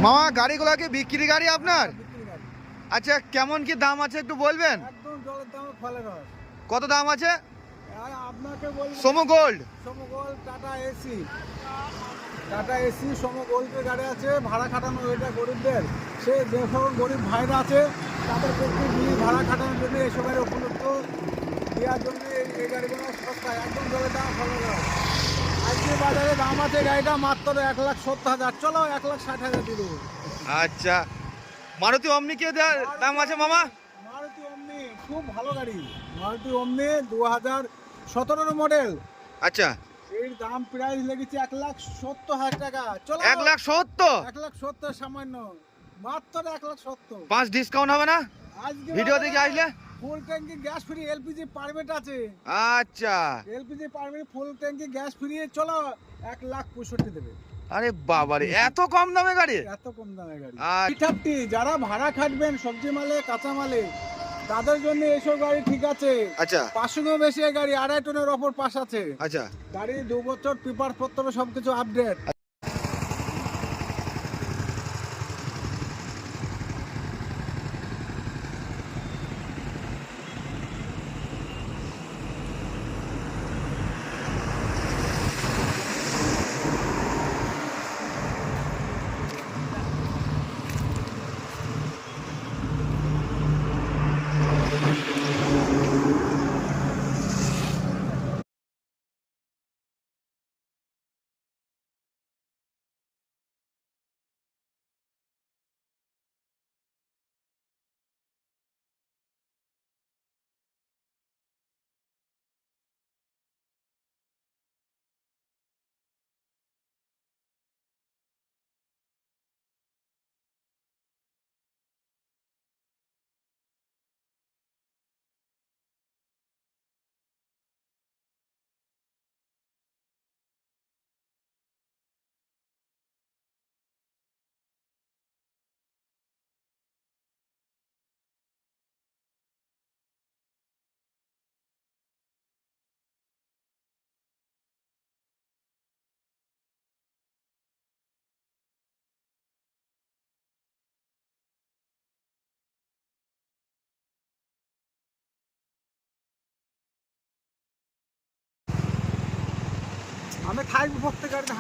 মামা গাড়িগুলো কি বিক্রি গাড়ি আপনার? বিক্রি গাড়ি। আচ্ছা, কেমন কি দাম আছে একটু বলবেন? একদম জলের দামে ফলের রস। কত দাম আছে? আর আপনাকে বলবো Sumo gold. Sumo gold Tata Ace, Tata Ace সমগোল্ডের গাড়ি আছে, ভাড়া খাটানো এটা গরিবদের। সে যে সকল গরিব ভাইরা আছে তাদের পক্ষে ভাড়া খাটানোর জন্য এসব গাড়ি উপলব্ধ দেওয়ার জন্য এই গাড়িগুলো সস্তায়, একদম জলের দাম ফলের রস। আজকে বাজারে দাম আছে গাড়িটা মাত্র 1,70,000, চলো 1,60,000 দিয়ে দেবো। আচ্ছা, মারুতি অমনি কি দাম আছে মামা? মারুতি ওমনি খুব ভালো গাড়ি, মারুতি ওমনি 2017 মডেল। আচ্ছা, এর দাম প্রাইস লেগেছে 1,70,000 টাকা, চলো 1,70,000। 1,70,000 সামান্য, মাত্র 1,70,000। 5 ডিসকাউন্ট হবে না আজকে ভিডিও দেখে আসলে? ফুল ট্যাঙ্কি গ্যাস ফ্রি, এলপিজি পারমিট আছে। আচ্ছা, এলপিজি পারমিট, ফুল ট্যাঙ্কি গ্যাস ফ্রি, চলো 1,65,000 দেবে। আরে বাবারে, এত কম দামে গাড়ি! এত কম দামে গাড়ি। আর পিঠাপটি যারা ভাড়া খাটবেন সবজি মালে কাঁচা মালে তাদের জন্য এসব গাড়ি ঠিক আছে। আচ্ছা 500 বেশি এই গাড়ি, 2.5 টনের ওপর পাস আছে। আচ্ছা, গাড়ি 2 বছর পেপার পত্র সবকিছু আপডেট। আমি থাকবো প্রত্যেক গাড়িতে